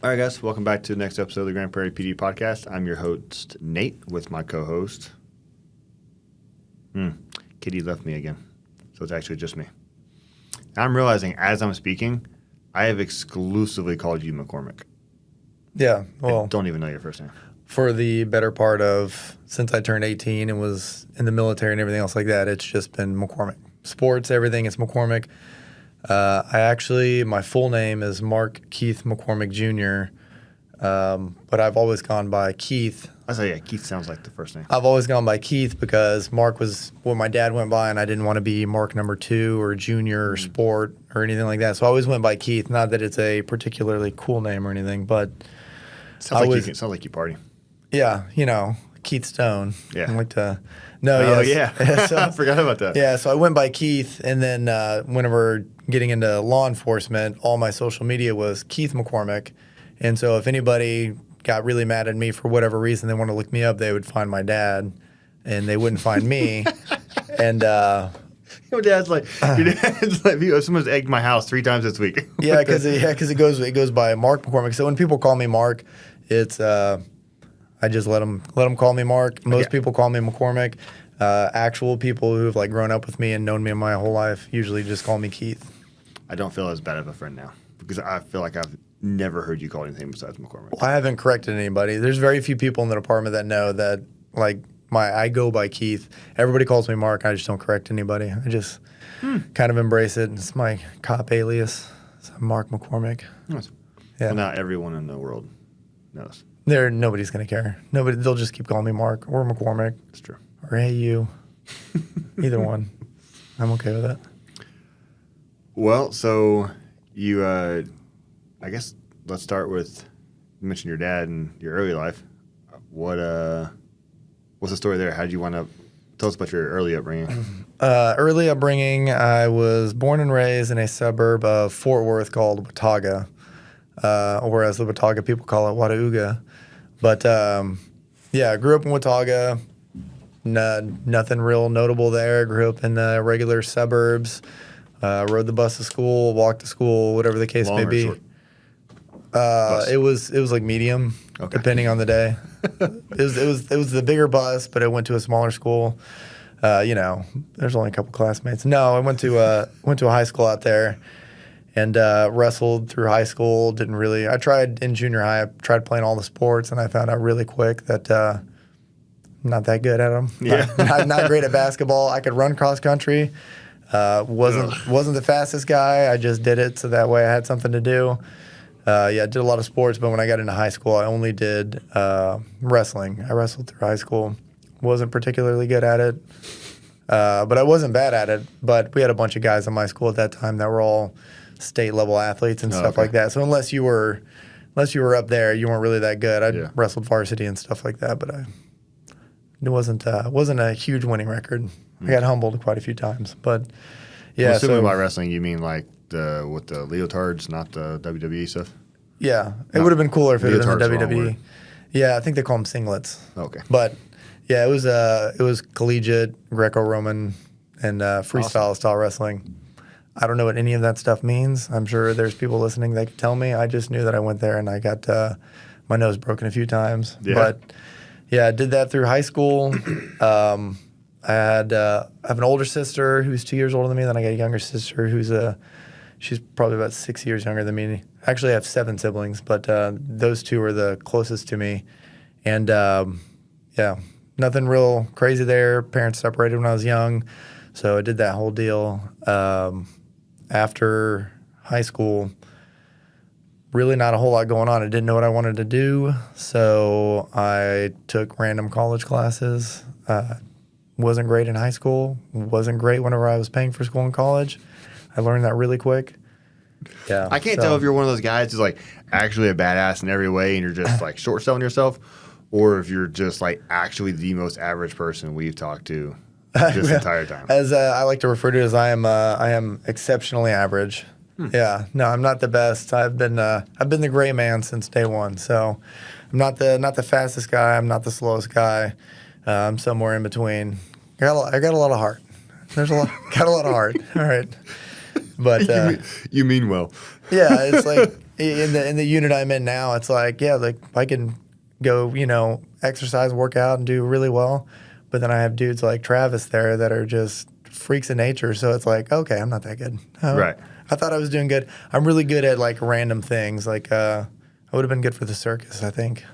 All right, guys, welcome back to the next episode of the Grand Prairie PD podcast. I'm your host, Nate, with my co-host. Kitty left me again, so it's actually just me. I'm realizing as I'm speaking, I have exclusively called you McCormick. Yeah, well, I don't even know your first name. For the better part of since I turned 18 and was in the military and everything else like that, it's just been McCormick. Sports, everything, it's McCormick. My full name is Mark Keith McCormick Jr., but I've always gone by Keith. I say, yeah, Keith sounds like the first name. I've always gone by Keith because Mark was what my dad went by, and I didn't want to be Mark number 2 or junior or sport or anything like that. So I always went by Keith. Not that it's a particularly cool name or anything, but Sounds like you party. Yeah, Keith Stone. Yeah. I like to. Yeah. So, I forgot about that. Yeah, so I went by Keith, and then whenever getting into law enforcement, all my social media was Keith McCormick. And so if anybody got really mad at me for whatever reason, they want to look me up, they would find my dad, and they wouldn't find me. And your dad's like, someone's egged my house 3 times this week. yeah, because it goes by Mark McCormick. So when people call me Mark, it's I just let them call me Mark. Most people call me McCormick. Actual people who have grown up with me and known me my whole life usually just call me Keith. I don't feel as bad of a friend now because I feel like I've never heard you call anything besides McCormick. Well, I haven't corrected anybody. There's very few people in the department that know that I go by Keith. Everybody calls me Mark. I just don't correct anybody. I just kind of embrace it. It's my cop alias. So I'm Mark McCormick. Nice. Yeah. Well, not everyone in the world knows. Nobody's gonna care. They'll just keep calling me Mark or McCormick. That's true. Or hey you. Either one. I'm okay with that. Well, so you, I guess let's start with, you mentioned your dad and your early life. What's the story there? How did you wind up? Tell us about your early upbringing. Early upbringing, I was born and raised in a suburb of Fort Worth called Watauga, or as the Watauga people call it, Watauga. But I grew up in Watauga. Nothing real notable there. Grew up in the regular suburbs. Rode the bus to school, walked to school, whatever the case Long may or be. short? It was like medium, depending on the day. It was the bigger bus, but it went to a smaller school. There's only a couple classmates. No, I went to a high school out there, and wrestled through high school. Didn't really. I tried in junior high. I tried playing all the sports, and I found out really quick that I'm not that good at them. Yeah. Not great at basketball. I could run cross country. Wasn't the fastest guy. I just did it so that way I had something to do. I did a lot of sports, but when I got into high school, I only did wrestling. I wrestled through high school. Wasn't particularly good at it, but I wasn't bad at it. But we had a bunch of guys in my school at that time that were all state-level athletes and stuff like that. So unless you were up there, you weren't really that good. I wrestled varsity and stuff like that, but it wasn't a huge winning record. I got humbled quite a few times, but yeah. Well, assuming by wrestling, you mean like with the leotards, not the WWE stuff? Yeah, it would have been cooler if it had been the Leotard's the wrong WWE. word. Yeah, I think they call them singlets. Okay. But yeah, it was collegiate, Greco-Roman, and freestyle style wrestling. I don't know what any of that stuff means. I'm sure there's people listening that could tell me. I just knew that I went there and I got my nose broken a few times. Yeah. But yeah, I did that through high school. I have an older sister who's 2 years older than me. Then I got a younger sister she's probably about 6 years younger than me. Actually, I have 7 siblings, but those 2 are the closest to me. And nothing real crazy there. Parents separated when I was young, so I did that whole deal. After high school, really not a whole lot going on. I didn't know what I wanted to do, so I took random college classes. Wasn't great in high school. Wasn't great whenever I was paying for school in college. I learned that really quick. Yeah, I can't tell if you're one of those guys who's actually a badass in every way and you're just short selling yourself, or if you're just actually the most average person we've talked to this entire time. As I like to refer to it as I am exceptionally average. Yeah, no, I'm not the best. I've been the gray man since day one. So I'm not the fastest guy. I'm not the slowest guy. I'm somewhere in between. I got a lot of heart. Got a lot of heart. All right, but you mean well. yeah, it's in the unit I'm in now, it's like, yeah, like I can go, exercise, work out, and do really well. But then I have dudes like Travis there that are just freaks of nature. So it's like, okay, I'm not that good. Right. I thought I was doing good. I'm really good at like random things. Like I would have been good for the circus, I think.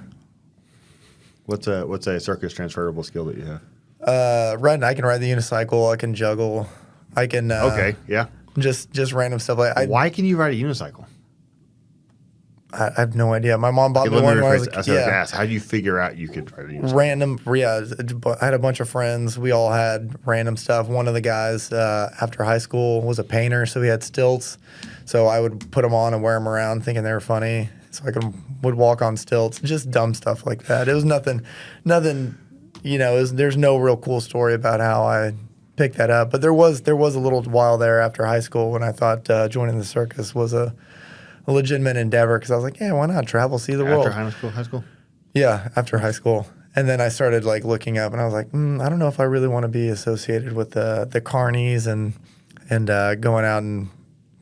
What's a circus transferable skill that you have? I can ride the unicycle. I can juggle. I can. Okay. Yeah. Just random stuff like. Why can you ride a unicycle? I have no idea. My mom bought me one when I was a kid. Ask, how do you figure out you could ride a unicycle? Random, yeah. I had a bunch of friends. We all had random stuff. One of the guys after high school was a painter, so he had stilts. So I would put them on and wear them around, thinking they were funny. So I would walk on stilts, just dumb stuff like that. It was nothing. There's no real cool story about how I picked that up. But there was a little while there after high school when I thought joining the circus was a legitimate endeavor because I was like, yeah, why not travel, see the world? After high school? Yeah, after high school. And then I started like looking up, and I was like, I don't know if I really want to be associated with the carnies and going out and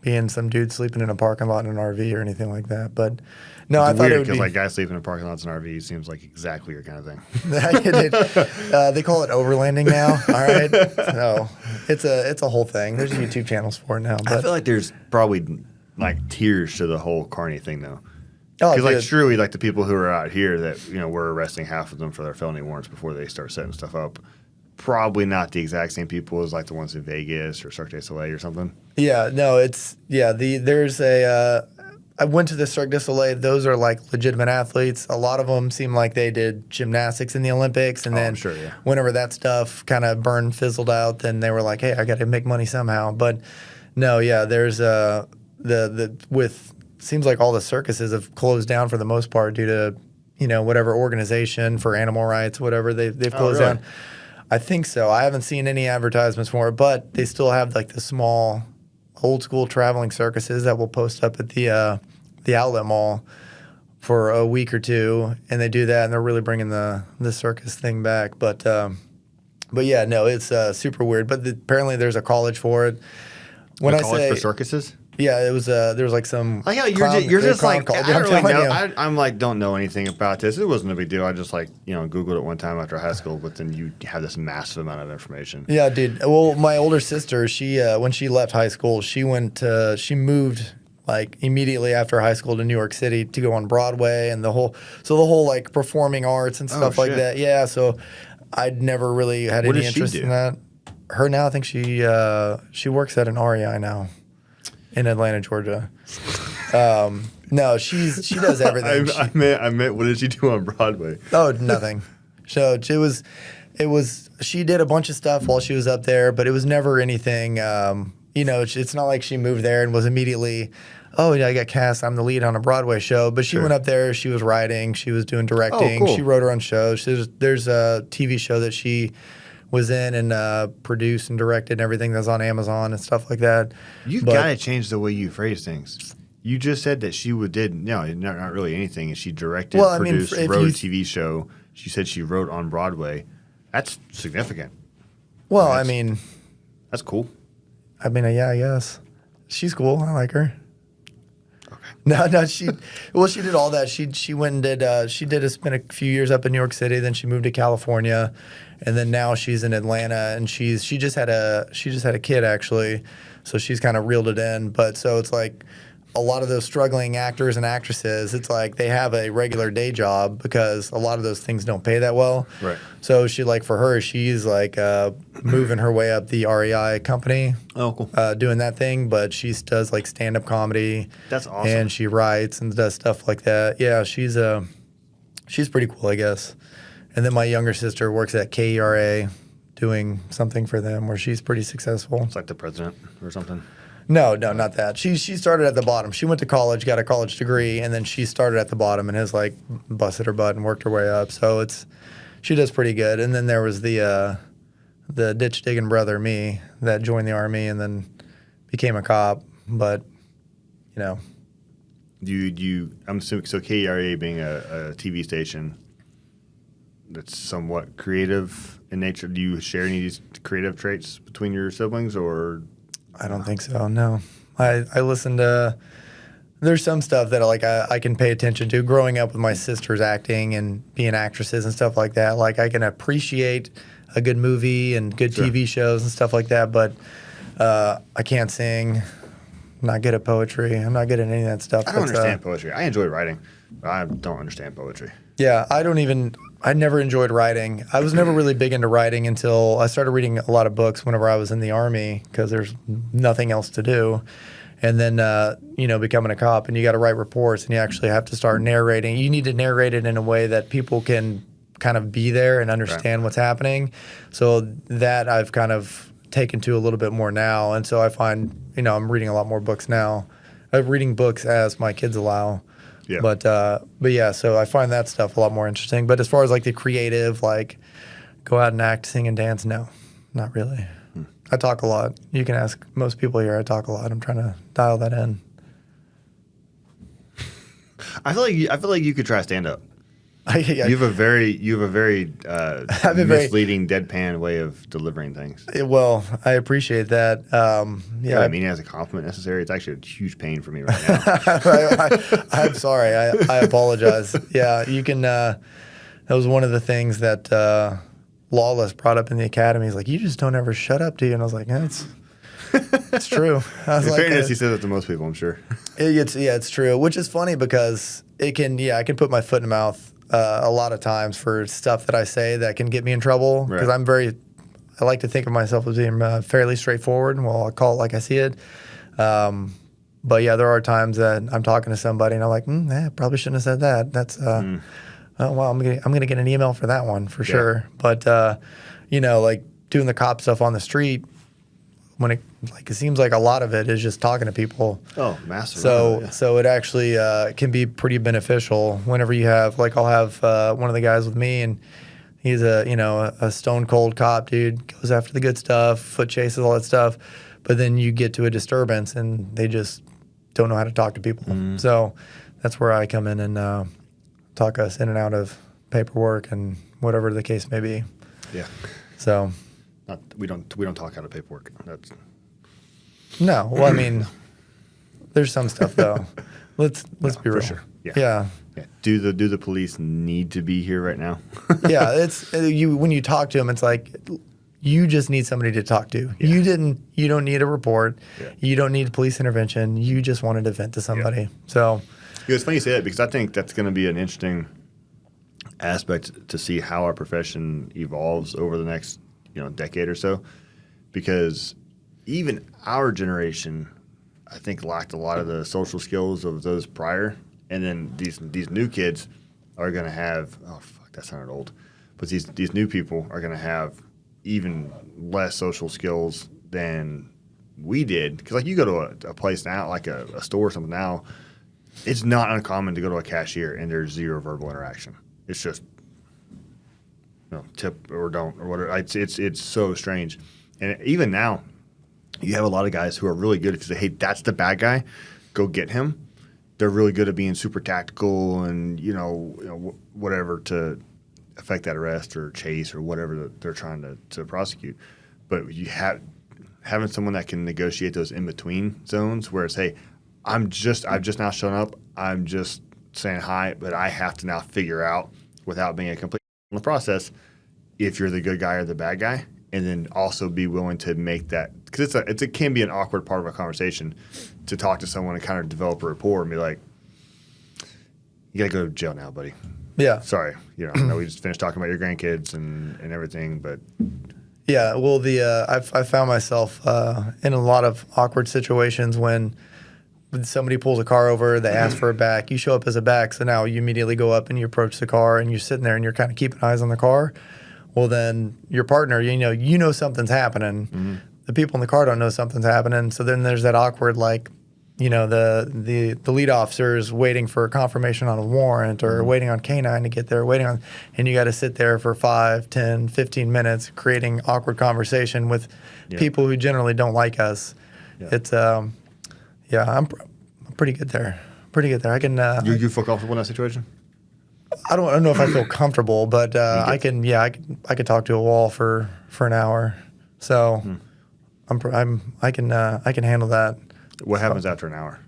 being some dude sleeping in a parking lot in an RV or anything like that. But no, I thought it would be because guys sleeping in parking lots and RVs seems like exactly your kind of thing. They call it overlanding now. All right, so it's a whole thing. There's YouTube channels for it now. But I feel like there's probably like tiers to the whole carny thing though. Oh, because like surely like the people who are out here that we're arresting half of them for their felony warrants before they start setting stuff up. Probably not the exact same people as like the ones in Vegas or Cirque du Soleil or something. Yeah, no, I went to the Cirque du Soleil. Those are like legitimate athletes. A lot of them seem like they did gymnastics in the Olympics, and then whenever that stuff kind of fizzled out, then they were like, hey, I got to make money somehow. But no, yeah, there's seems like all the circuses have closed down for the most part due to whatever organization for animal rights, whatever they've closed down. I think so. I haven't seen any advertisements for it, but they still have like the small, old school traveling circuses that will post up at the outlet mall for a week or two, and they do that, and they're really bringing the circus thing back. But yeah, no, it's super weird. But apparently, there's a college for it. When a college for circuses. Yeah, it was. There was like some. Like, you're just like I don't really know. I'm like don't know anything about this. It wasn't a big deal. I just Googled it one time after high school, but then you have this massive amount of information. Yeah, dude. Well, my older sister, she when she left high school, she moved like immediately after high school to New York City to go on Broadway and the whole like performing arts and stuff like that. Yeah, so I'd never really had any interest in that. Her now, I think she works at an REI now. In Atlanta, Georgia. No, she does everything. I meant, what did she do on Broadway? Oh, nothing. So it was. She did a bunch of stuff while she was up there, but it was never anything. It's not like she moved there and was immediately, oh yeah, I got cast. I'm the lead on a Broadway show. But she went up there. She was writing. She was doing directing. Oh, cool. She wrote her own shows. There's a TV show that she was in and produced and directed and everything that's on Amazon and stuff like that. You've got to change the way you phrase things. You just said that she not really anything. She directed, produced, wrote a TV show. She said she wrote on Broadway. That's significant. Well, that's cool. Yeah, I guess. She's cool. I like her. No, she did all that. She went and spent a few years up in New York City, then she moved to California, and then now she's in Atlanta, and she just had a kid actually, so she's kind of reeled it in. But so it's like a lot of those struggling actors and actresses, it's like they have a regular day job because a lot of those things don't pay that well. Right. So for her, she's like moving her way up the REI company. Oh, cool. Doing that thing, but she does like stand-up comedy. That's awesome. And she writes and does stuff like that. Yeah, she's pretty cool, I guess. And then my younger sister works at KERA doing something for them where she's pretty successful. It's like the president or something. No, not that. She started at the bottom. She went to college, got a college degree, and then she started at the bottom and has like busted her butt and worked her way up. So she does pretty good. And then there was the ditch digging brother, me, that joined the Army and then became a cop. But I'm assuming so KERA being a TV station that's somewhat creative in nature. Do you share any of these creative traits between your siblings or? I don't think so. No, I listen to There's some stuff that I can pay attention to. Growing up with my sisters acting and being actresses and stuff like that, like I can appreciate a good movie and good TV shows and stuff like that. But I can't sing. I'm not good at poetry. I'm not good at any of that stuff. I don't understand poetry. I enjoy writing, but I don't understand poetry. Yeah, I never enjoyed writing. I was never really big into writing until I started reading a lot of books whenever I was in the Army because there's nothing else to do. And then, becoming a cop, and you got to write reports, and you actually have to start narrating. You need to narrate it in a way that people can kind of be there and understand what's happening. So that I've kind of taken to a little bit more now. And so I find, I'm reading a lot more books now. I'm reading books as my kids allow. Yeah. But yeah, so I find that stuff a lot more interesting. But as far as like the creative, like go out and act, sing and dance, no, not really. I talk a lot. You can ask most people here. I talk a lot. I'm trying to dial that in. I feel like you could try stand up. Yeah. You have a very misleading, deadpan way of delivering things. Well, I appreciate that. Yeah, I mean it as a compliment necessary. It's actually a huge pain for me right now. I'm sorry. I apologize. Yeah, you can. That was one of the things that Lawless brought up in the academy. He's like, you just don't ever shut up, do you? And I was like, yeah, it's true. In fairness, he says it to most people, I'm sure. It's true, which is funny because I can put my foot in the mouth a lot of times for stuff that I say that can get me in trouble because I like to think of myself as being fairly straightforward, and I'll call it like I see it. But yeah, there are times that I'm talking to somebody and I'm like, probably shouldn't have said that. That's oh, well, I'm gonna get an email for that one for sure. But like doing the cop stuff on the street, when it seems like a lot of it is just talking to people. Oh, massive. So it actually can be pretty beneficial whenever you have I'll have one of the guys with me, and he's a stone cold cop dude, goes after the good stuff, foot chases, all that stuff. But then you get to a disturbance and they just don't know how to talk to people. So that's where I come in and talk us in and out of paperwork and whatever the case may be. Yeah. So we don't talk out of paperwork. That's no. Well, I mean, there's some stuff though. Let's be real. For sure. Yeah. Do the police need to be here right now? Yeah. It's when you talk to them, it's like you just need somebody to talk to. Yeah. You don't need a report. Yeah. You don't need police intervention. You just wanted to vent to somebody. Yeah. So. It's funny you say that because I think that's going to be an interesting aspect to see how our profession evolves over the next decade or so. Because even our generation, I think, lacked a lot of the social skills of those prior, and then these new kids are going to have that sounded old, but these new people are going to have even less social skills than we did. Because you go to a place now, like a store or something now. It's not uncommon to go to a cashier and there's zero verbal interaction. It's just tip or don't or whatever. It's so strange. And even now, you have a lot of guys who are really good. If you say, hey, that's the bad guy, go get him. They're really good at being super tactical and whatever to affect that arrest or chase or whatever that they're trying to prosecute. But you having someone that can negotiate those in between zones where it's, hey, I've just now shown up. I'm just saying hi, but I have to now figure out without being a complete in the process if you're the good guy or the bad guy, and then also be willing to make that because it can be an awkward part of a conversation to talk to someone and kind of develop a rapport and be like, you gotta go to jail now, buddy. Yeah. Sorry, I know we just finished talking about your grandkids and everything, but. Yeah, well, I found myself in a lot of awkward situations when somebody pulls a car over, they ask for a back, you show up as a back, so now you immediately go up and you approach the car and you're sitting there and you're kind of keeping eyes on the car. Well, then your partner, you know something's happening. Mm-hmm. The people in the car don't know something's happening, so then there's that awkward the lead officer is waiting for confirmation on a warrant or waiting on K-9 to get there, and you got to sit there for 5, 10, 15 minutes creating awkward conversation with people who generally don't like us. Yeah. It's I'm pretty good there. I can. You feel comfortable in that situation? I don't know if I feel comfortable, but I can. Yeah, I could talk to a wall for an hour. So I can handle that. What happens after an hour?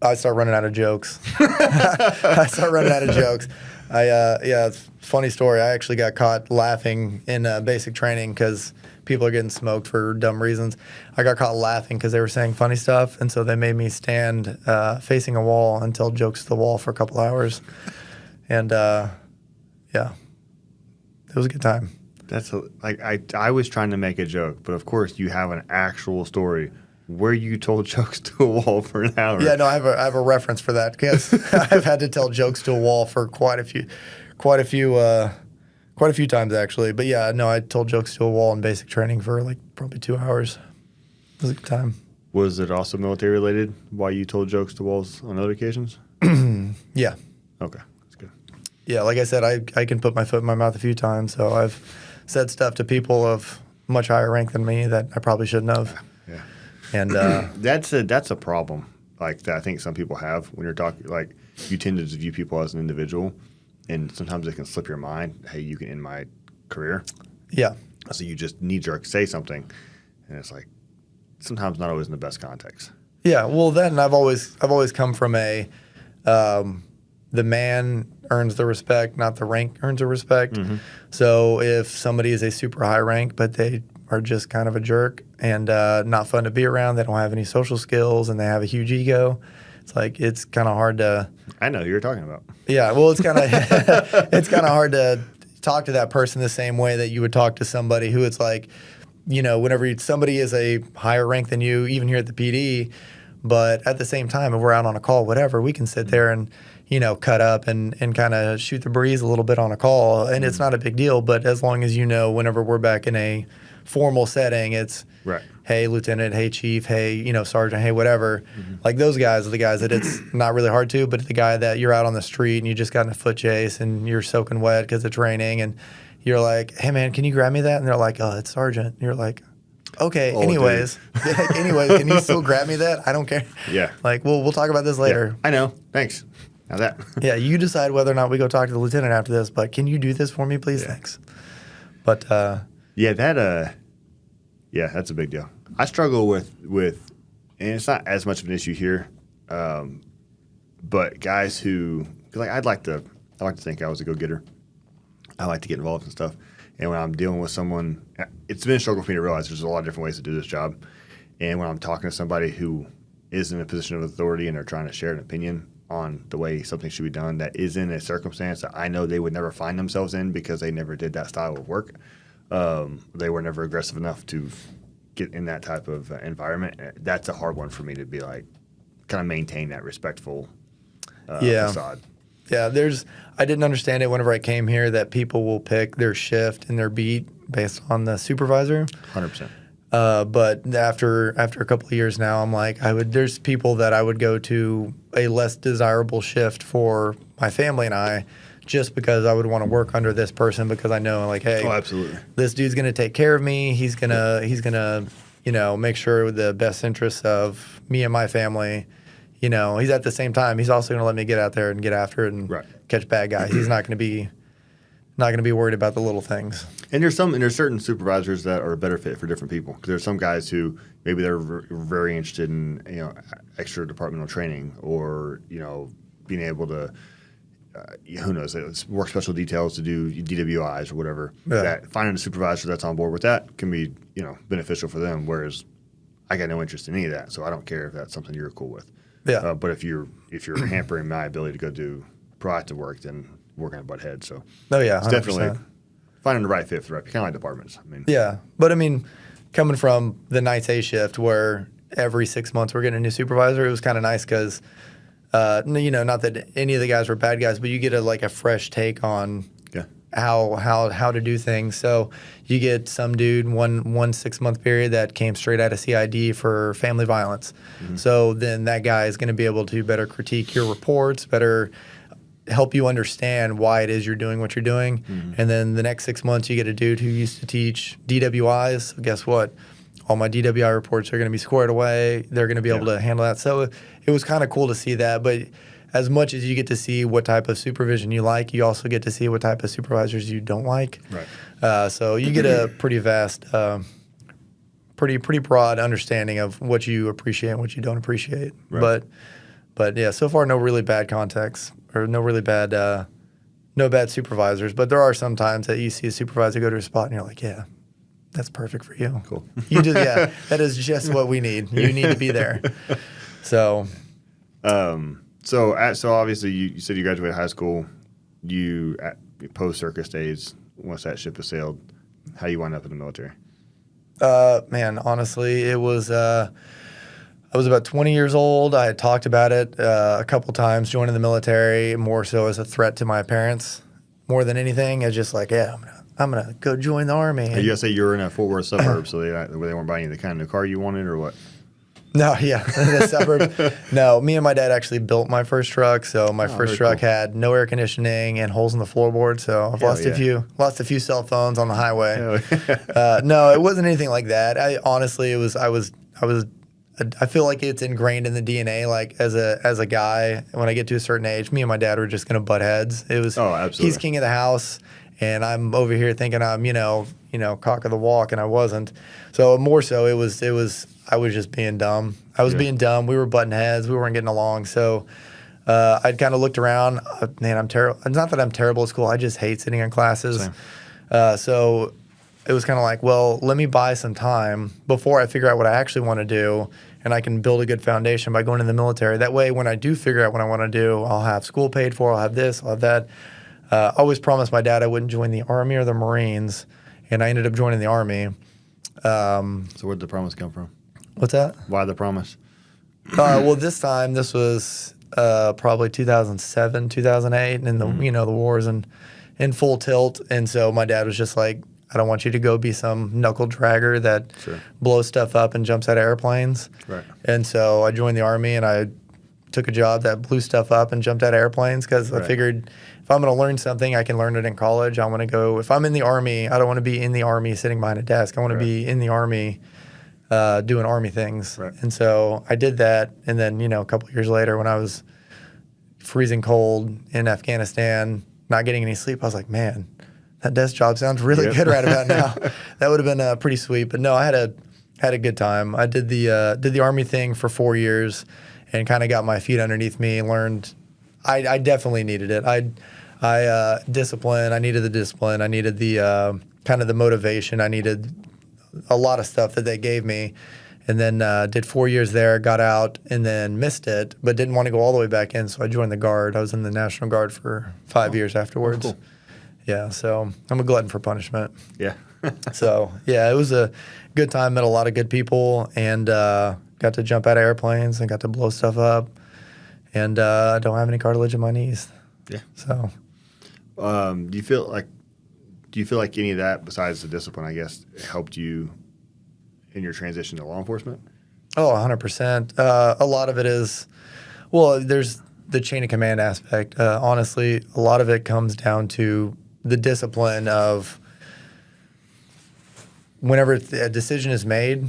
I start running out of jokes. I start running out of jokes. Yeah, it's a funny story. I actually got caught laughing in basic training because people are getting smoked for dumb reasons. I got caught laughing because they were saying funny stuff, and so they made me stand facing a wall and tell jokes to the wall for a couple hours. And yeah, it was a good time. I was trying to make a joke, but of course you have an actual story where you told jokes to a wall for an hour. Yeah, no, I have a reference for that because I've had to tell jokes to a wall for quite a few times actually. But yeah, no, I told jokes to a wall in basic training for like probably 2 hours. It was a good time. Was it also military related? Why you told jokes to walls on other occasions? Yeah. Okay, that's good. Yeah, like I said, I can put my foot in my mouth a few times, so I've said stuff to people of much higher rank than me that I probably shouldn't have. Yeah. And that's a problem like that I think some people have when you're talking, like you tend to view people as an individual, and sometimes it can slip your mind, hey, you can end my career. Yeah. So you just knee-jerk say something, and it's like sometimes not always in the best context. Yeah, well then I've always come from a the man earns the respect, not the rank earns the respect. Mm-hmm. So if somebody is a super high rank, but they are just kind of a jerk and not fun to be around, they don't have any social skills, and they have a huge ego, it's kind of hard to... I know who you're talking about. Yeah, well, it's kind of it's kind of hard to talk to that person the same way that you would talk to somebody who it's like, you know, whenever somebody is a higher rank than you, even here at the PD, but at the same time, if we're out on a call, whatever, we can sit there and, you know, cut up and kind of shoot the breeze a little bit on a call, and it's not a big deal. But as long as you know, whenever we're back in a formal setting, it's right. Hey, Lieutenant. Hey, Chief. Hey, you know, Sergeant. Hey, whatever. Mm-hmm. Like those guys are the guys that it's not really hard to, but the guy that you're out on the street and you just got in a foot chase and you're soaking wet because it's raining, and you're like, hey, man, can you grab me that? And they're like, oh, it's Sergeant. And you're like, okay, anyways, can you still grab me that? I don't care. Yeah. Like, we'll talk about this later. Yeah, I know. Thanks. Now that. Yeah, you decide whether or not we go talk to the lieutenant after this, but can you do this for me, please? Yeah. Thanks. But yeah, that's a big deal. I struggle with, and it's not as much of an issue here, but guys who, cause like I like to think I was a go-getter. I like to get involved in stuff. And when I'm dealing with someone, it's been a struggle for me to realize there's a lot of different ways to do this job. And when I'm talking to somebody who is in a position of authority and they're trying to share an opinion on the way something should be done that is in a circumstance that I know they would never find themselves in because they never did that style of work, they were never aggressive enough to get in that type of environment. That's a hard one for me to be like, kind of maintain that respectful facade. Yeah, I didn't understand it whenever I came here that people will pick their shift and their beat based on the supervisor. 100%. But after a couple of years now, I'm like, there's people that I would go to a less desirable shift for my family and I, just because I would want to work under this person because I know, like, hey, absolutely, this dude's gonna take care of me. He's gonna you know, make sure the best interests of me and my family. You know, he's at the same time, he's also going to let me get out there and get after it and catch bad guys. He's not going to be worried about the little things. And there's certain supervisors that are a better fit for different people. Because there's some guys who maybe they're very interested in, you know, extra departmental training or, you know, being able to, who knows, work special details to do DWIs or whatever. Yeah. That finding a supervisor that's on board with that can be, you know, beneficial for them. Whereas I got no interest in any of that, so I don't care if that's something you're cool with. Yeah. But if you're hampering my ability to go do proactive work, then we're going to butt heads. So it's 100%. Definitely finding the right fit for the right, kind of like departments. I mean, yeah, but I mean, coming from the Nights A shift where every 6 months we're getting a new supervisor, it was kind of nice because, you know, not that any of the guys were bad guys, but you get a fresh take on how to do things. So you get some dude one 6 month period that came straight out of CID for family violence. Mm-hmm. So then that guy is going to be able to better critique your reports, better help you understand why it is you're doing what you're doing. Mm-hmm. And then the next 6 months you get a dude who used to teach DWIs. So guess what? All my DWI reports are going to be squared away. They're going to be able to handle that. So it was kind of cool to see that. But as much as you get to see what type of supervision you like, you also get to see what type of supervisors you don't like. Right. So you get a pretty vast, pretty broad understanding of what you appreciate and what you don't appreciate. Right. But yeah, so far no really bad contacts or no really bad no bad supervisors. But there are some times that you see a supervisor go to a spot and you're like, yeah, that's perfect for you. Cool. You just that is just what we need. You need to be there. So so obviously you said you graduated high school. You post circus days, once that ship has sailed, how you wind up in the military? Man, honestly, it was I was about 20 years old. I had talked about it a couple times, joining the military, more so as a threat to my parents, more than anything. It's just like, yeah, I'm gonna go join the Army. You gotta say you were in a Fort Worth suburb, so they weren't buying you the kind of car you wanted, or what? No, yeah, the suburbs. No, me and my dad actually built my first truck. So my first truck had no air conditioning and holes in the floorboard. So I've lost a few cell phones on the highway. No, it wasn't anything like that. I feel like it's ingrained in the DNA. Like as a guy, when I get to a certain age, me and my dad were just gonna butt heads. It was absolutely. He's king of the house, and I'm over here thinking I'm cock of the walk, and I wasn't. So more so, it was I was just being dumb. I was being dumb. We were butting heads. We weren't getting along. So I'd kind of looked around. Man, I'm terrible. It's not that I'm terrible at school. I just hate sitting in classes. So it was kind of like, well, let me buy some time before I figure out what I actually want to do, and I can build a good foundation by going in the military. That way, when I do figure out what I want to do, I'll have school paid for. I'll have this. I'll have that. I always promised my dad I wouldn't join the Army or the Marines, and I ended up joining the Army. So where did the promise come from? What's that? Why the promise? Well, this was probably 2007, 2008, and the war's in full tilt. And so my dad was just like, I don't want you to go be some knuckle dragger that blows stuff up and jumps out of airplanes. Right. And so I joined the Army, and I took a job that blew stuff up and jumped out of airplanes because I figured if I'm going to learn something, I can learn it in college. I want to go. If I'm in the Army, I don't want to be in the Army sitting behind a desk. I want to be in the Army doing Army things. Right. And so I did that. And then, a couple of years later, when I was freezing cold in Afghanistan, not getting any sleep, I was like, man, that desk job sounds really good right about now. That would have been pretty sweet. But no, I had a good time. I did the Army thing for 4 years and kind of got my feet underneath me, learned. I definitely needed it. I discipline. I needed the discipline. I needed the kind of the motivation. I needed a lot of stuff that they gave me, and then did 4 years there, got out, and then missed it, but didn't want to go all the way back in, so I joined the Guard. I was in the National Guard for 5 years afterwards. Cool. Yeah, so I'm a glutton for punishment. Yeah. So, yeah, it was a good time, met a lot of good people, and got to jump out of airplanes and got to blow stuff up, and I don't have any cartilage in my knees. Yeah. So. Do you feel like any of that, besides the discipline, I guess, helped you in your transition to law enforcement? Oh, 100%. A lot of it is, well, there's the chain of command aspect. Honestly, a lot of it comes down to the discipline of whenever a decision is made.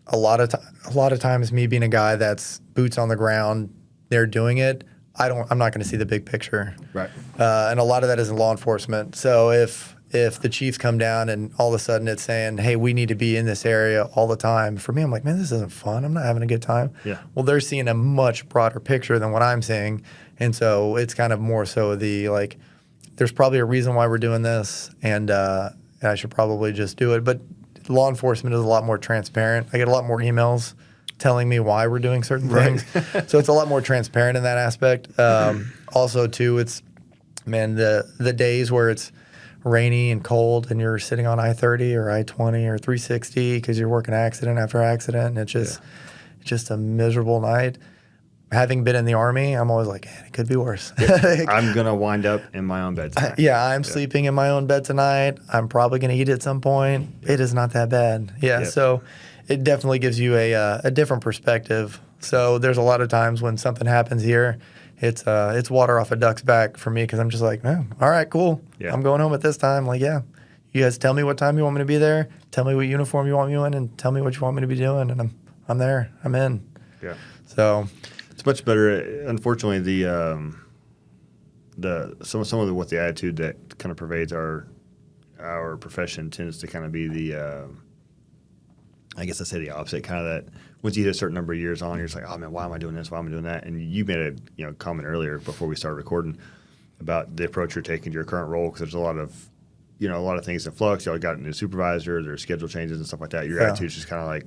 A lot of times, me being a guy that's boots on the ground, they're doing it. I'm not going to see the big picture. Right. And a lot of that is in law enforcement. So if the chiefs come down and all of a sudden it's saying, hey, we need to be in this area all the time. For me, I'm like, man, this isn't fun. I'm not having a good time. Yeah. Well, they're seeing a much broader picture than what I'm seeing. And so it's kind of more so there's probably a reason why we're doing this, and I should probably just do it. But law enforcement is a lot more transparent. I get a lot more emails telling me why we're doing certain things. So it's a lot more transparent in that aspect. Also, too, it's, man, the days where it's rainy and cold and you're sitting on I-30 or I-20 or 360 because you're working accident after accident, and it's just a miserable night. Having been in the Army, I'm always like, it could be worse. I'm going to wind up in my own bed tonight. I'm sleeping in my own bed tonight. I'm probably going to eat at some point. It is not that bad. So it definitely gives you a different perspective. So there's a lot of times when something happens here, it's water off a duck's back for me because I'm just like, all right, cool. Yeah. I'm going home at this time. Like, you guys tell me what time you want me to be there. Tell me what uniform you want me in, and tell me what you want me to be doing, and I'm there. I'm in. Yeah. So it's much better. Unfortunately, some of what the attitude that kind of pervades our profession tends to kind of be I guess I say the opposite, kind of that once you hit a certain number of years on, you're just like, oh man, why am I doing this? Why am I doing that? And you made a comment earlier before we started recording about the approach you're taking to your current role, because there's a lot of things in flux. You got a new supervisor, there's schedule changes and stuff like that. Your attitude's just kind of like,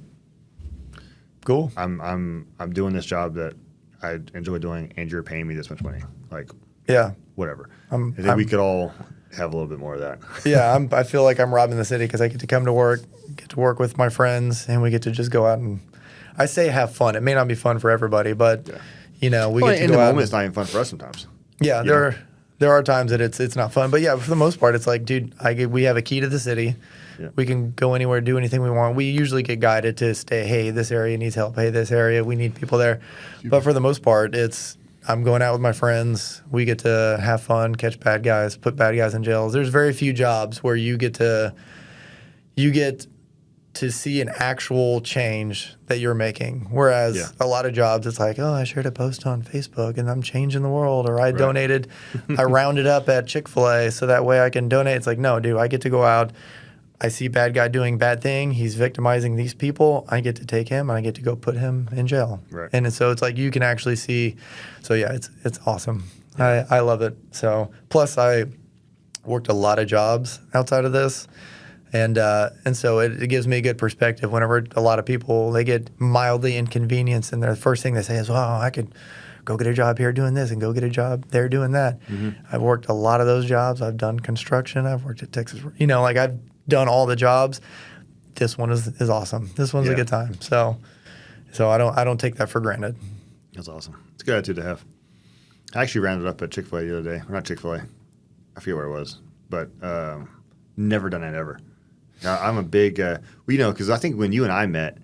cool. I'm doing this job that I enjoy doing, and you're paying me this much money. Like, yeah, whatever. I think we could all have a little bit more of that. Yeah, I feel like I'm robbing the city because I get to come to work, get to work with my friends, and we get to just go out and, I say have fun. It may not be fun for everybody, but we get to go out. In the moment, it's not even fun for us sometimes. Yeah, there are times that it's not fun, but yeah, for the most part, it's like, dude, we have a key to the city. Yeah. We can go anywhere, do anything we want. We usually get guided to stay, hey, this area needs help. Hey, this area, we need people there. But for the most part, I'm going out with my friends. We get to have fun, catch bad guys, put bad guys in jails. There's very few jobs where you get to see an actual change that you're making. Whereas a lot of jobs, it's like, oh, I shared a post on Facebook and I'm changing the world, or I donated, I rounded up at Chick-fil-A so that way I can donate. It's like, no, dude, I get to go out. I see bad guy doing bad thing. He's victimizing these people. I get to take him and I get to go put him in jail. Right. And so it's like you can actually see. So yeah, it's awesome. I love it. So plus I worked a lot of jobs outside of this, and so it gives me a good perspective. Whenever a lot of people, they get mildly inconvenienced, and the first thing they say is, "Well, I could go get a job here doing this and go get a job there doing that." Mm-hmm. I've worked a lot of those jobs. I've done construction. I've worked at Texas. I've done all the jobs. This one is awesome. This one's a good time. So I don't take that for granted. That's awesome. It's a good attitude to have. I actually rounded up at Chick-fil-A the other day. Or not Chick-fil-A. I forget where it was. But never done it ever. Now, I'm a big, because I think when you and I met,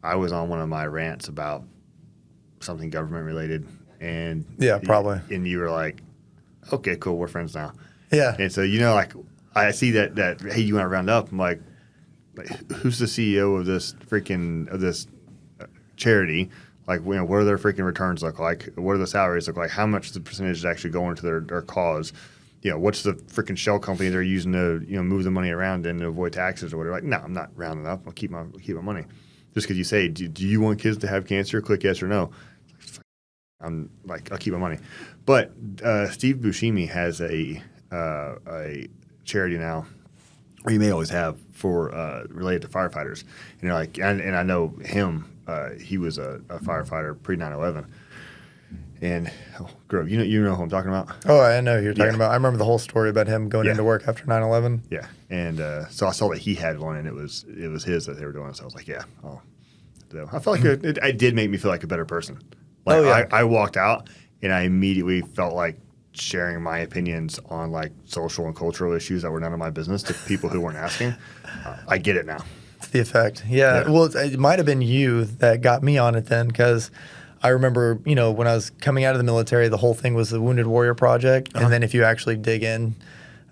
I was on one of my rants about something government related. And probably. And you were like, okay, cool, we're friends now. Yeah. And so, I see that hey, you want to round up. I'm like, who's the CEO of this charity? Like, what are their freaking returns look like? What are the salaries look like? How much the percentage is actually going to their cause? What's the freaking shell company they're using to move the money around and avoid taxes or whatever? Like, no, I'm not rounding up. I'll keep my money. Just because you say, do you want kids to have cancer? Click yes or no. I'm like, I'll keep my money. But Steve Buscemi has a charity now, or you may always have, for related to firefighters. And and I know him. He was a firefighter pre 9/11. And Grove, you know who I'm talking about? Oh, I know who you're talking about. I remember the whole story about him going into work after 9/11. Yeah, and so I saw that he had one, and it was his that they were doing. So I was like, I felt like it did make me feel like a better person. Like, I walked out, and I immediately felt like sharing my opinions on like social and cultural issues that were none of my business to people who weren't asking. I get it now. It's the effect. Yeah. Well, it might have been you that got me on it then, because I remember, when I was coming out of the military, the whole thing was the Wounded Warrior Project. And then if you actually dig in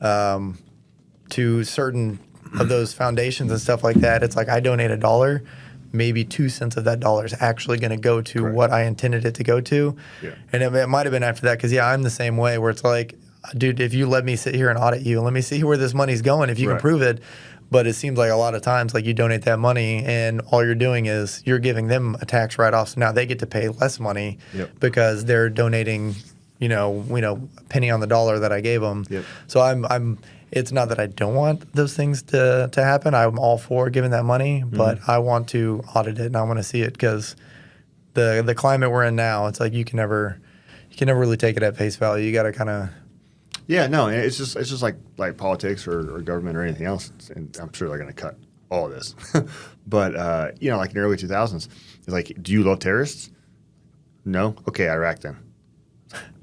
to certain of those foundations and stuff like that, it's like I donate $1, maybe 2 cents of that dollar is actually going to go to what I intended it to go to. Yeah. And it might have been after that, because, I'm the same way, where it's like, dude, if you let me sit here and audit you, let me see where this money's going, if you can prove it. But it seems like a lot of times, like, you donate that money and all you're doing is you're giving them a tax write-off. So now they get to pay less money because they're donating, a penny on the dollar that I gave them. Yep. So it's not that I don't want those things to happen. I'm all for giving that money, but I want to audit it and I want to see it, because the climate we're in now, it's like you can never really take it at face value. You got to kind of. Yeah, no, it's just like politics or government or anything else. And I'm sure they're going to cut all of this. But, like in the early 2000s, it's like, do you love terrorists? No? Okay, Iraq then.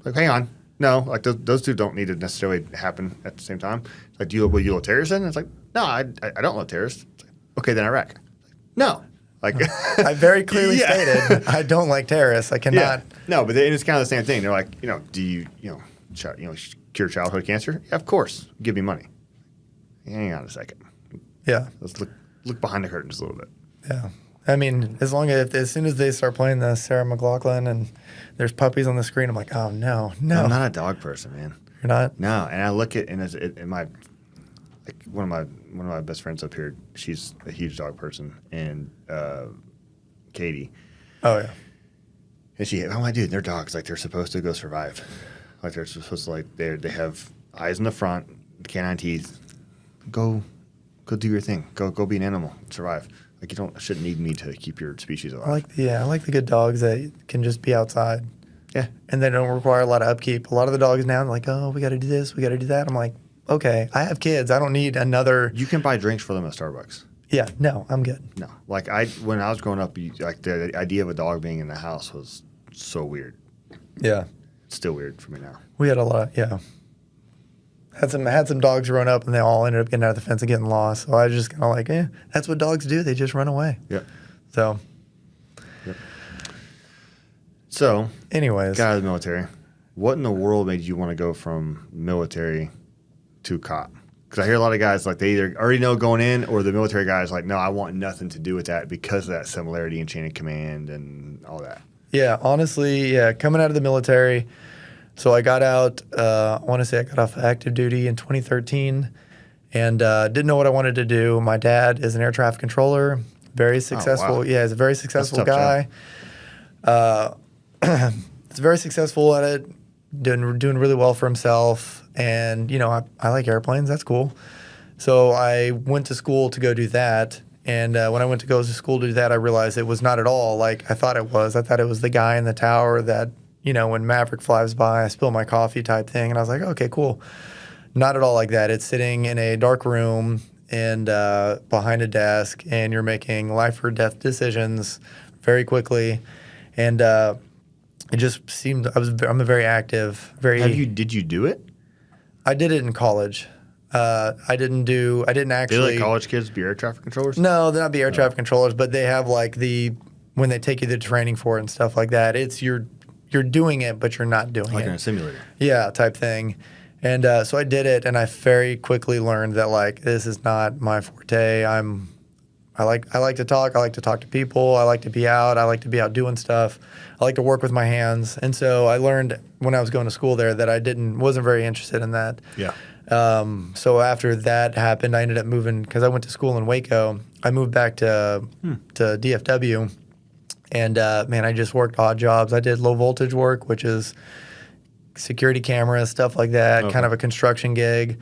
Like, hang on. No, like those two don't need to necessarily happen at the same time. It's like, will you love terrorists then? It's like, no, I don't love terrorists. It's like, okay, then Iraq. Like, no. Like, I very clearly stated I don't like terrorists. I cannot. Yeah. No, but it's kind of the same thing. They're like, do you, cure childhood cancer? Yeah, of course. Give me money. Hang on a second. Yeah. Let's look behind the curtain just a little bit. Yeah. I mean, as soon as they start playing the Sarah McLachlan and there's puppies on the screen, I'm like, oh, no. I'm not a dog person, man. You're not? No. And I look at, and like one of my best friends up here, she's a huge dog person, and Katie. Oh yeah. And I'm like, dude, they're dogs. Like they're supposed to go survive. Like they're supposed to they have eyes in the front, canine teeth. Go do your thing. Go be an animal. Survive. Like you shouldn't need me to keep your species alive. I like the good dogs that can just be outside. Yeah. And they don't require a lot of upkeep. A lot of the dogs now are like, oh, we got to do this, we got to do that. I'm like, okay, I have kids. I don't need another. You can buy drinks for them at Starbucks. Yeah, no, I'm good. No, like when I was growing up, like the idea of a dog being in the house was so weird. Yeah. It's still weird for me now. We had a lot, yeah. Had some dogs run up, and they all ended up getting out of the fence and getting lost. So I was just kind of like, that's what dogs do. They just run away. Yeah. So. Yep. So. Anyways. Got out of the military. What in the world made you want to go from military to cop? Because I hear a lot of guys like they either already know going in, or the military guys like, no, I want nothing to do with that because of that similarity in chain of command and all that. Yeah, honestly, coming out of the military. So I got out, I want to say I got off active duty in 2013 and didn't know what I wanted to do. My dad is an air traffic controller, very successful. Oh, wow. Yeah, he's a very successful That's a guy. He's very successful at it, doing really well for himself. And, I like airplanes. That's cool. So I went to school to go do that. And when I went to go to school to do that, I realized it was not at all like I thought it was. I thought it was the guy in the tower that, when Maverick flies by, I spill my coffee type thing. And I was like, okay, cool. Not at all like that. It's sitting in a dark room and behind a desk, and you're making life or death decisions very quickly. And it just seemed I'm a very active, very. Did you do it? I did it in college. I didn't actually. Do like college kids be air traffic controllers? No, they're not be air traffic controllers, but they have like when they take you to training for it and stuff like that. It's you're doing it, but you're not doing like it. in a simulator. Yeah, type thing. And so I did it, and I very quickly learned that like this is not my forte. I like to talk. I like to talk to people. I like to be out. I like to be out doing stuff. I like to work with my hands. And so I learned when I was going to school there that I wasn't very interested in that. Yeah. So after that happened, I ended up moving because I went to school in Waco. I moved back to DFW, and I just worked odd jobs. I did low voltage work, which is security cameras, stuff like that, kind of a construction gig.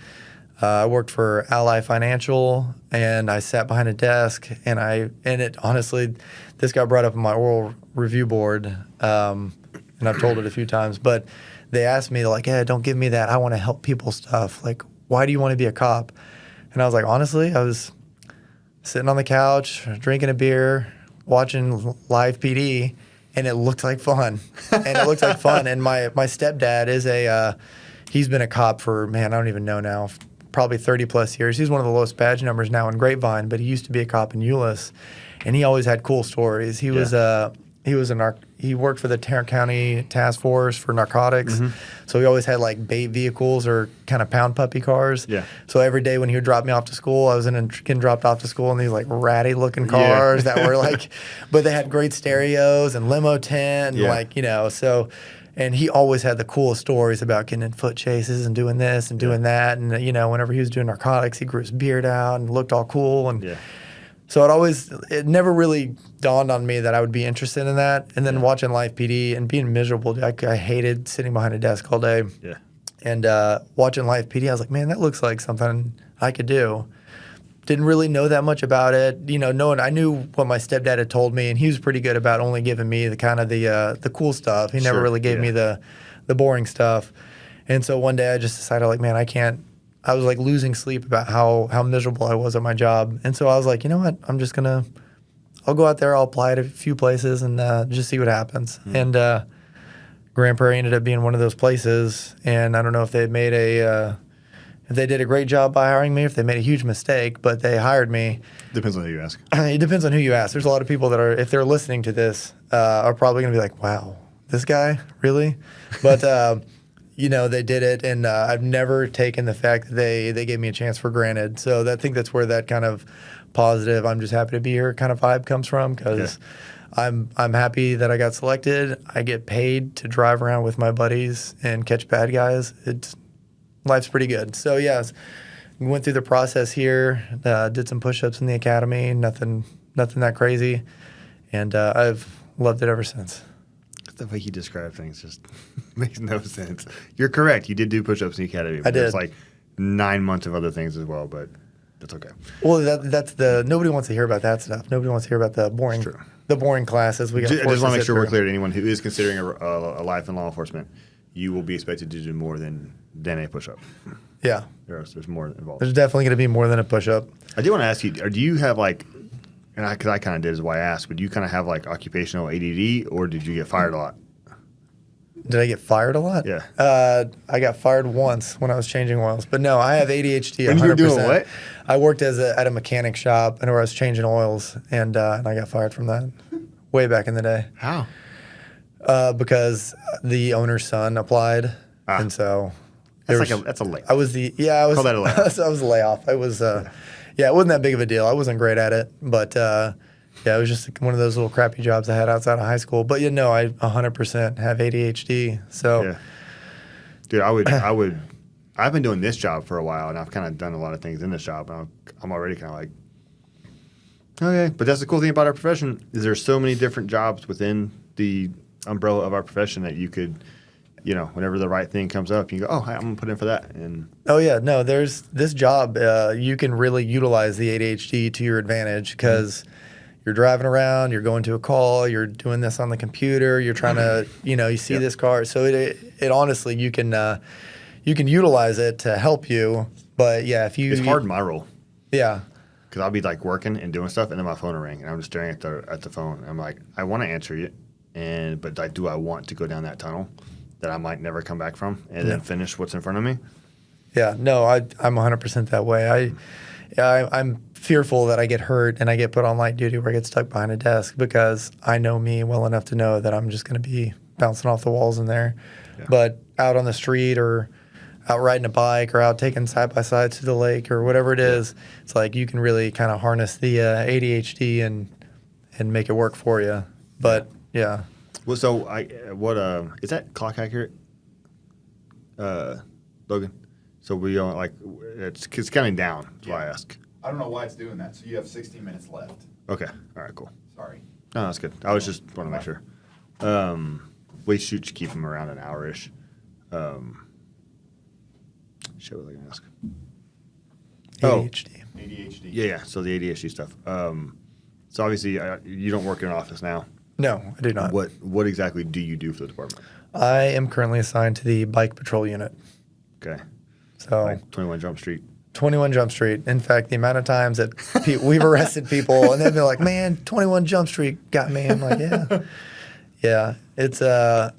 I worked for Ally Financial, and I sat behind a desk, and it honestly, this got brought up in my oral review board, and I've told it a few times, but they asked me like, hey, don't give me that. I want to help people stuff. Like, why do you want to be a cop? And I was like, honestly, I was sitting on the couch, drinking a beer, watching live PD, and it looked like fun. And my stepdad he's been a cop for, I don't even know now, probably 30 plus years. He's one of the lowest badge numbers now in Grapevine, but he used to be a cop in Euless, and he always had cool stories. He worked for the Tarrant County Task Force for narcotics, so he always had like bait vehicles or kind of pound puppy cars. Yeah. So every day when he would drop me off to school, I was getting dropped off to school in these like ratty looking cars that were like, but they had great stereos and limo tent and so. And he always had the coolest stories about getting in foot chases and doing this and doing that. And, whenever he was doing narcotics, he grew his beard out and looked all cool. And so it never really dawned on me that I would be interested in that. And then watching Live PD and being miserable, I hated sitting behind a desk all day. Yeah. And watching Live PD, I was like, man, that looks like something I could do. Didn't really know that much about it. I knew what my stepdad had told me, and he was pretty good about only giving me the kind of the cool stuff. He never really gave me the boring stuff. And so one day I just decided, like, man, I can't. I was like losing sleep about how miserable I was at my job. And so I was like, you know what? I'll go out there, I'll apply at a few places and just see what happens. And Grand Prairie ended up being one of those places. And I don't know if they made if they did a great job by hiring me, if they made a huge mistake, but they hired me. Depends on who you ask. It depends on who you ask. There's a lot of people that if they're listening to this, are probably going to be like, wow, this guy, really? But, they did it, and I've never taken the fact that they gave me a chance for granted. So I think that's where that kind of positive, I'm just happy to be here kind of vibe comes from, because I'm happy that I got selected. I get paid to drive around with my buddies and catch bad guys. Life's pretty good. So, yes, went through the process here, did some push-ups in the academy, nothing that crazy, and I've loved it ever since. The way you describe things just makes no sense. You're correct. You did do push-ups in the academy. I did. There's like 9 months of other things as well, but that's okay. Well, that's nobody wants to hear about that stuff. Nobody wants to hear about the boring classes. I just want to make sure we're clear to anyone who is considering a life in law enforcement. You will be expected to do more than a push-up. Yeah. There's more involved. There's definitely going to be more than a push-up. I do want to ask you, do you have like, and because I kind of did is why I asked, but do you kind of have like occupational ADD, or did you get fired a lot? Did I get fired a lot? Yeah. I got fired once when I was changing oils. But no, I have ADHD 100%. When you were doing what? I worked at a mechanic shop and where I was changing oils, and I got fired from that way back in the day. How? Because the owner's son applied, and so that's a layoff. I was call that a layoff. I was a layoff. I was it wasn't that big of a deal. I wasn't great at it, but it was just one of those little crappy jobs I had outside of high school. But I 100% have ADHD. So, yeah. Dude, I've been doing this job for a while, and I've kind of done a lot of things in this job, and I'm already kind of like, okay. But that's the cool thing about our profession is there's so many different jobs within the umbrella of our profession that you could, whenever the right thing comes up, you go, oh, hi, I'm going to put in for that. And there's this job, you can really utilize the ADHD to your advantage because you're driving around, you're going to a call, you're doing this on the computer, you're trying to, you see this car. So it honestly, you can utilize it to help you. But it's hard in my role. Yeah. Because I'll be like working and doing stuff, and then my phone will ring, and I'm just staring at the phone. And I'm like, I want to answer you, but like, do I want to go down that tunnel that I might never come back from and then finish what's in front of me? Yeah, no, I'm 100% that way. I'm fearful that I get hurt and I get put on light duty where I get stuck behind a desk because I know me well enough to know that I'm just going to be bouncing off the walls in there. Yeah. But out on the street or out riding a bike or out taking side-by-sides to the lake or whatever it is, it's like you can really kind of harness the ADHD and make it work for you. But, yeah. Well, so is that clock accurate, Logan? So we don't it's counting down. That's why I ask. I don't know why it's doing that. So you have 16 minutes left. Okay. All right. Cool. Sorry. No, that's good. I was just want to make sure. We should keep them around an hour-ish. Shit, what was I going to ask? ADHD. ADHD. Yeah. So the ADHD stuff. So obviously you don't work in an office now. No, I do not. What exactly do you do for the department? I am currently assigned to the bike patrol unit. Okay. So like 21 Jump Street. 21 Jump Street. In fact, the amount of times that we've arrested people and they've been like, "Man, 21 Jump Street got me." I'm like, "Yeah, It's a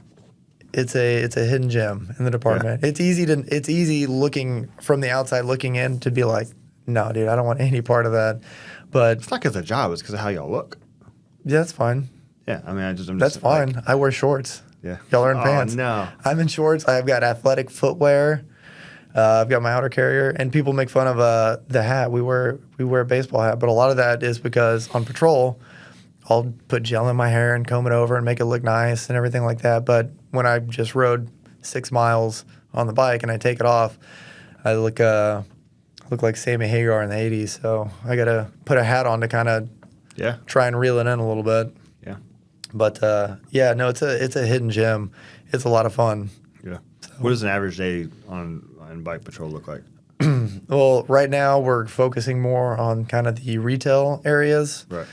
hidden gem in the department. Yeah. It's easy looking from the outside looking in to be like, no, dude, I don't want any part of that." But it's not because of the job; it's because of how y'all look. Yeah, that's fine. Yeah, I mean, that's fine. I wear shorts. Yeah, y'all are in pants. No, I'm in shorts. I've got athletic footwear. I've got my outer carrier, and people make fun of the hat. We wear a baseball hat, but a lot of that is because on patrol, I'll put gel in my hair and comb it over and make it look nice and everything like that. But when I just rode 6 miles on the bike and I take it off, I look like Sammy Hagar in the 80s. So I got to put a hat on to kind of try and reel it in a little bit. Yeah. But no, it's a hidden gem. It's a lot of fun. Yeah. So, what does an average day on bike patrol look like? Well, right now we're focusing more on kind of the retail areas. Right.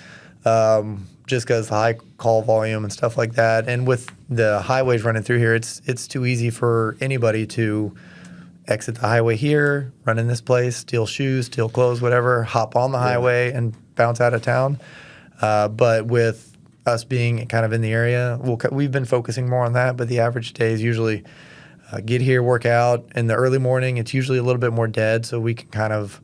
Just because the high call volume and stuff like that. And with the highways running through here, it's too easy for anybody to exit the highway here, run in this place, steal shoes, steal clothes, whatever, hop on the highway and bounce out of town. But with us being kind of in the area, we've been focusing more on that. But the average day is usually get here, work out. In the early morning, it's usually a little bit more dead, so we can kind of,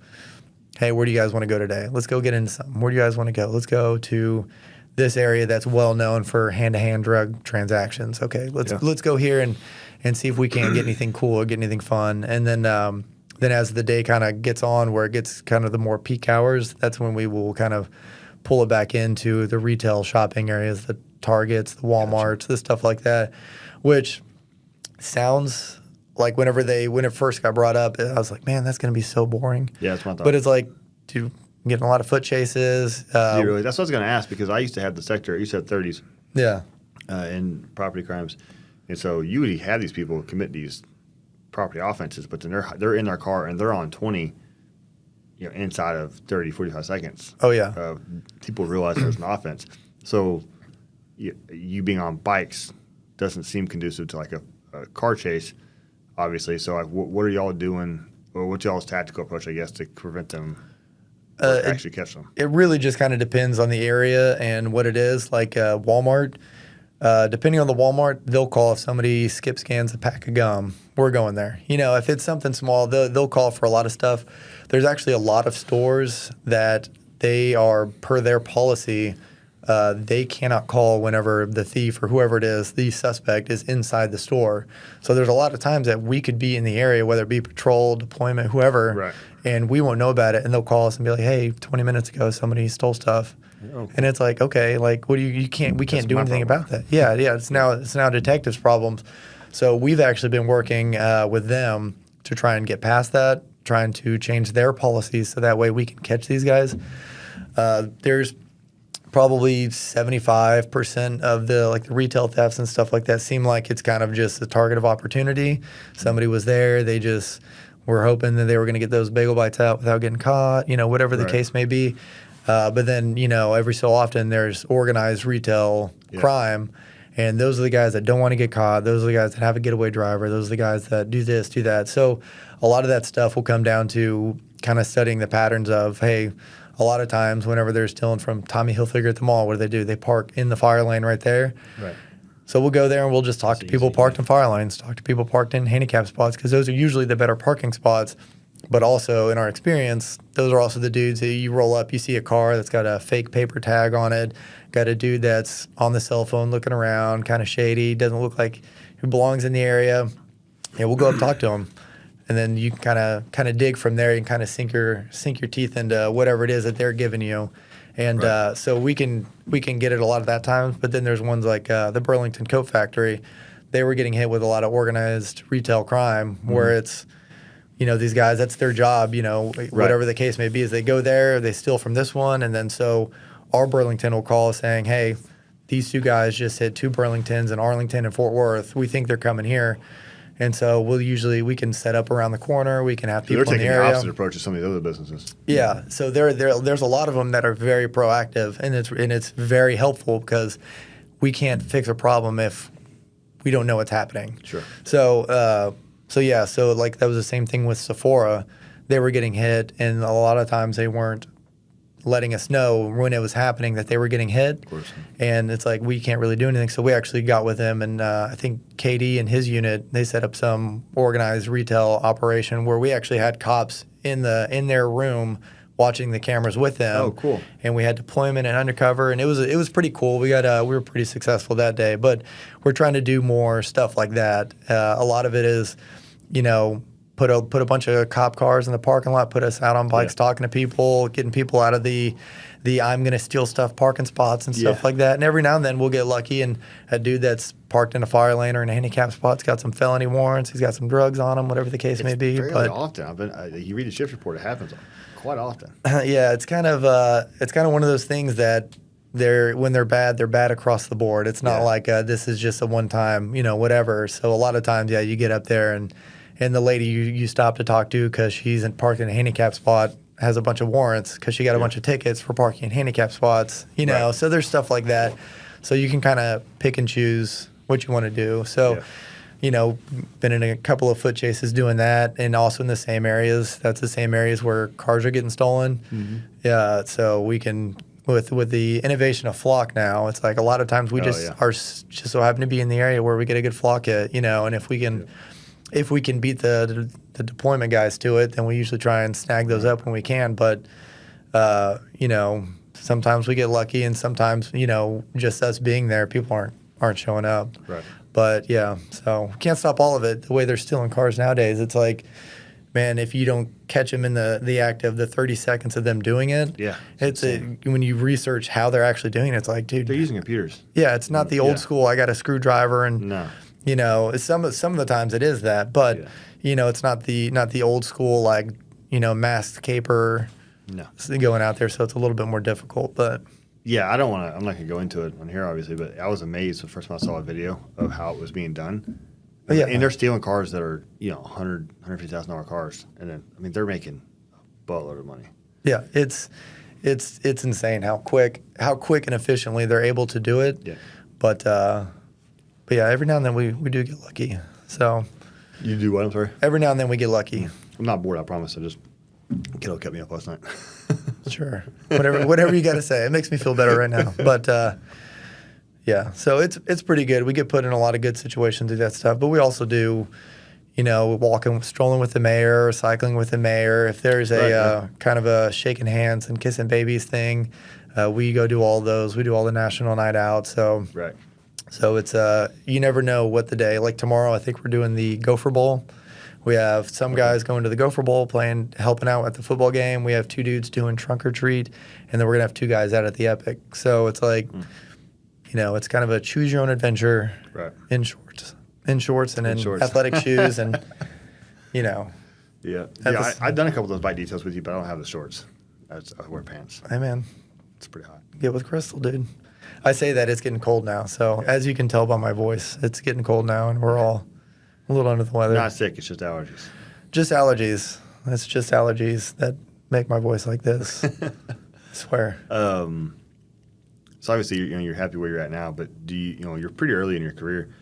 hey, where do you guys want to go today? Let's go get into something. Where do you guys want to go? Let's go to this area that's well known for hand-to-hand drug transactions. Okay, let's go here and see if we can get anything cool or get anything fun. And then as the day kind of gets on, where it gets kind of the more peak hours, that's when we will kind of pull it back into the retail shopping areas, the Targets, the Walmarts, the stuff like that, which sounds like when it first got brought up, I was like, man, that's going to be so boring. Yeah, that's my thought. But it's like, dude, I'm getting a lot of foot chases. Really, that's what I was going to ask because I used to have the sector. I used to have 30s Yeah. in property crimes, and so you would have these people commit these property offenses, but then they're in their car and they're on 20, inside of 30, 45 seconds. Oh, yeah. People realize there's an offense. So you being on bikes doesn't seem conducive to like a car chase, obviously. So like, what are y'all doing, or what's y'all's tactical approach, I guess, to prevent them or actually catch them? It really just kind of depends on the area and what it is. Like Walmart, depending on the Walmart, they'll call if somebody skip scans a pack of gum. We're going there. If it's something small, they'll call for a lot of stuff. There's actually a lot of stores that they are, per their policy, they cannot call whenever the thief or whoever it is, the suspect, is inside the store. So there's a lot of times that we could be in the area, whether it be patrol, deployment, whoever, Right. and we won't know about it. And they'll call us and be like, hey, 20 minutes ago, somebody stole stuff. Oh. And it's like, okay, like, what do we can't do anything about that. Yeah, it's now detectives' problems. So we've actually been working with them to try and get past that, trying to change their policies so that way we can catch these guys. There's probably 75% of the retail thefts and stuff like that seem like it's kind of just a target of opportunity. Somebody was there, they just were hoping that they were going to get those bagel bites out without getting caught, whatever the Right. case may be. But then, every so often there's organized retail crime, and those are the guys that don't want to get caught. Those are the guys that have a getaway driver. Those are the guys that do this, do that. So a lot of that stuff will come down to kind of studying the patterns of, hey, a lot of times whenever they're stealing from Tommy Hilfiger at the mall, what do? They park in the fire lane right there. Right. So we'll go there and we'll just talk That's to people easy, parked yeah. in fire lanes, talk to people parked in handicap spots, because those are usually the better parking spots. But also, in our experience, those are also the dudes that you roll up, you see a car that's got a fake paper tag on it, got a dude that's on the cell phone looking around, kind of shady, doesn't look like he belongs in the area. Yeah, we'll go up and talk to him. And then you can kind of dig from there. You can kind of sink your teeth into whatever it is that they're giving you. And Right. so we can get it a lot of that time. But then there's ones like the Burlington Coat Factory. They were getting hit with a lot of organized retail crime where it's, these guys, that's their job, whatever the case may be, is they go there, they steal from this one. And then so our Burlington will call us saying, hey, these two guys just hit 2 Burlingtons in Arlington and Fort Worth. We think they're coming here. And so we can set up around the corner. We can have people They're in the taking the area. opposite approach to some of the other businesses. Yeah. So there's a lot of them that are very proactive, and it's very helpful because we can't fix a problem if we don't know what's happening. Sure. So like that was the same thing with Sephora. They were getting hit, and a lot of times they weren't letting us know when it was happening that they were getting hit. Of course. And it's like we can't really do anything. So we actually got with him, and I think KD and his unit, they set up some organized retail operation where we actually had cops in their room watching the cameras with them. Oh, cool. And we had deployment and undercover, and it was pretty cool. We were pretty successful that day, but we're trying to do more stuff like that. A lot of it is, put a bunch of cop cars in the parking lot, put us out on bikes talking to people, getting people out of the I'm going to steal stuff parking spots and stuff like that. And every now and then we'll get lucky, and a dude that's parked in a fire lane or in a handicap spot's got some felony warrants, he's got some drugs on him, whatever the case may be. Fairly often. You read the shift report, it happens quite often. Yeah, it's kind of one of those things that when they're bad across the board. It's not like this is just a one time, whatever. So a lot of times, you get up there and the lady you stop to talk to because she's parked in a handicap spot has a bunch of warrants because she got a bunch of tickets for parking in handicap spots, Right. So there's stuff like that. So you can kind of pick and choose what you want to do. So, been in a couple of foot chases doing that, and also in the same areas. That's the same areas where cars are getting stolen. Mm-hmm. Yeah, so we can with the innovation of flock now. It's like a lot of times we are just so happen to be in the area where we get a good flock hit, and if we can. If we can beat the deployment guys to it, then we usually try and snag those up when we can. But, sometimes we get lucky, and sometimes, just us being there, people aren't showing up. Right. But, so we can't stop all of it. The way they're stealing cars nowadays, it's like, man, if you don't catch them in the act of the 30 seconds of them doing it, when you research how they're actually doing it, it's like, dude. They're using computers. Yeah, it's not the old school, I got a screwdriver and... No. some of the times it is that, but it's not the old school like masked caper No. going out there, so it's a little bit more difficult. But Yeah, I'm not going to go into it on here, obviously, but I was amazed the first time I saw a video of how it was being done. And they're stealing cars that are, $100,000, $150,000 cars. And then, they're making a buttload of money. yeah, it's insane how quick and efficiently they're able to do it. Yeah. But yeah, every now and then we do get lucky. So You do what? I'm sorry? every now and then we get lucky. I'm not bored, I promise. Kiddo kept me up last night. Sure. Whatever you got to say. It makes me feel better right now. But yeah, so it's pretty good. We get put in a lot of good situations to do that stuff. But we also do, strolling with the mayor, cycling with the mayor. If there's a kind of a shaking hands and kissing babies thing, we go do all those. We do all the national night out. So Right. So it's you never know what the day. Like tomorrow, I think we're doing the Gopher Bowl. We have some guys going to the Gopher Bowl, helping out at the football game. We have 2 dudes doing trunk or treat, and then we're gonna have 2 guys out at the Epic. So it's like, it's kind of a choose your own adventure. Right. In shorts, and in shorts. athletic shoes, and Yeah. I've done a couple of those bike details with you, but I don't have the shorts. I wear pants. Hey man, It's pretty hot. get with Crystal, dude. I say that it's getting cold now. So as you can tell by my voice, it's getting cold now, and we're all a little under the weather. Not sick, it's just allergies. Just allergies. It's just allergies that make my voice like this. I swear. So obviously, you're happy where you're at now, but do you're pretty early in your career.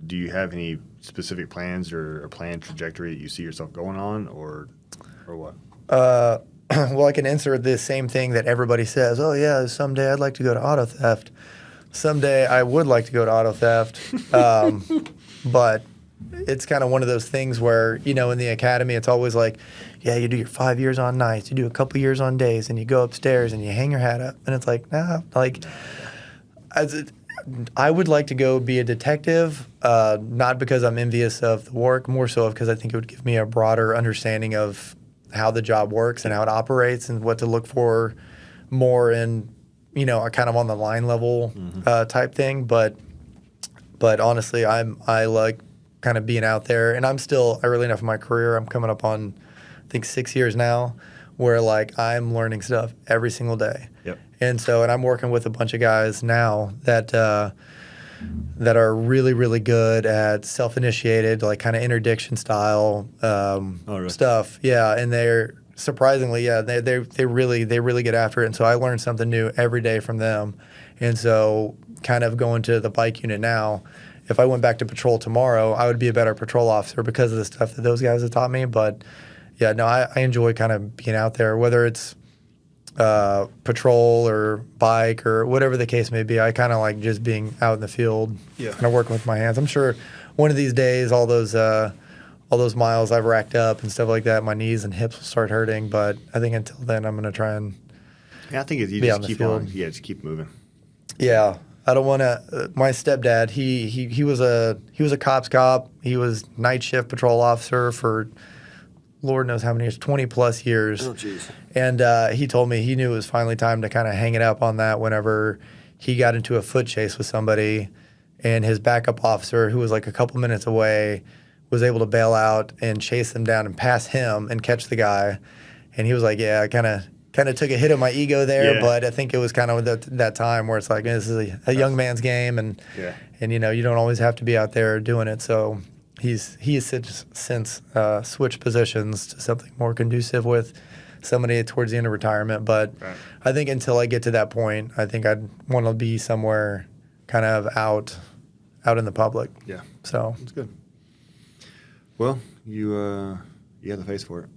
Do you have any specific plans or a planned trajectory that you see yourself going on, or what? Well, I can insert the same thing that everybody says. Oh yeah, someday I'd like to go to auto theft. Someday I would like to go to auto theft, but it's kind of one of those things where in the academy it's always like, yeah, you do your 5 years on nights, you do a couple years on days, and you go upstairs and you hang your hat up, and it's like, nah, like I would like to go be a detective, not because I'm envious of the work, more so because I think it would give me a broader understanding of how the job works and how it operates and what to look for more in, a kind of on the line level type thing. But honestly, I like kind of being out there, and I'm still early enough in my career. I'm coming up on, I think, 6 years now, where like I'm learning stuff every single day. Yep. And I'm working with a bunch of guys now that are really, really good at self-initiated, like kind of interdiction style really? stuff. Yeah, and they're surprisingly, they really get after it. And so I learn something new every day from them. And so kind of going to the bike unit now, if I went back to patrol tomorrow, I would be a better patrol officer because of the stuff that those guys have taught me. But yeah, no, I enjoy kind of being out there, whether it's patrol or bike or whatever the case may be. I kind of like just being out in the field, kind of working with my hands. I'm sure one of these days, all those miles I've racked up and stuff like that, my knees and hips will start hurting. But I think until then, I'm going to try and I think you be just on the keep field. on. Yeah, just keep moving. Yeah, I don't want to. My stepdad, he was a cop's cop. He was night shift patrol officer for Lord knows how many years, 20 plus years. Oh, jeez. And he told me he knew it was finally time to kind of hang it up on that whenever he got into a foot chase with somebody, and his backup officer, who was like a couple minutes away, was able to bail out and chase them down and pass him and catch the guy. And he was like, yeah, I kind of took a hit of my ego there, but I think it was kind of that time where it's like, this is a young man's game, and you don't always have to be out there doing it. So he has since switched positions to something more conducive with somebody towards the end of retirement. But I think until I get to that point, I think I'd want to be somewhere kind of out in the public. Yeah. So that's good. Well, you have the face for it.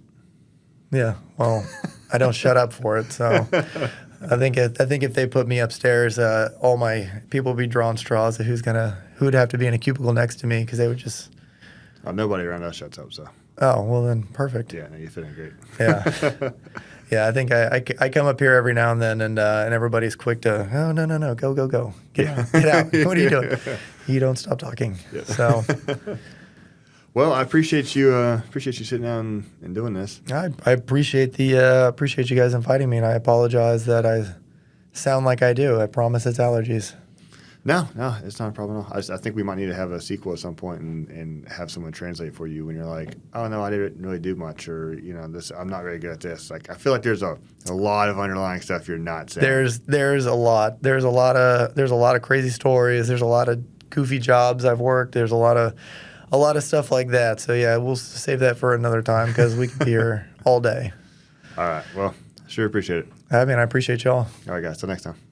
Yeah. Well, I don't shut up for it. So I think if they put me upstairs, all my people would be drawing straws of who would have to be in a cubicle next to me, because they would just. Oh, nobody around us shuts up, so. Oh, well then, perfect. Yeah, no, you're fitting great. Yeah. Yeah, I think I come up here every now and then, and everybody's quick to, oh, no, go. Get out. What are you doing? You don't stop talking. Yeah. So. Well, I appreciate you sitting down and doing this. I appreciate appreciate you guys inviting me, and I apologize that I sound like I do. I promise it's allergies. No, it's not a problem at all. I think we might need to have a sequel at some point and have someone translate for you when you're like, oh no, I didn't really do much, or this, I'm not very good at this. Like, I feel like there's a lot of underlying stuff you're not saying. There's a lot. There's a lot of crazy stories. There's a lot of goofy jobs I've worked. There's a lot of stuff like that. So yeah, we'll save that for another time because we could be here all day. All right. Well, sure appreciate it. I mean, I appreciate y'all. All right, guys. Till next time.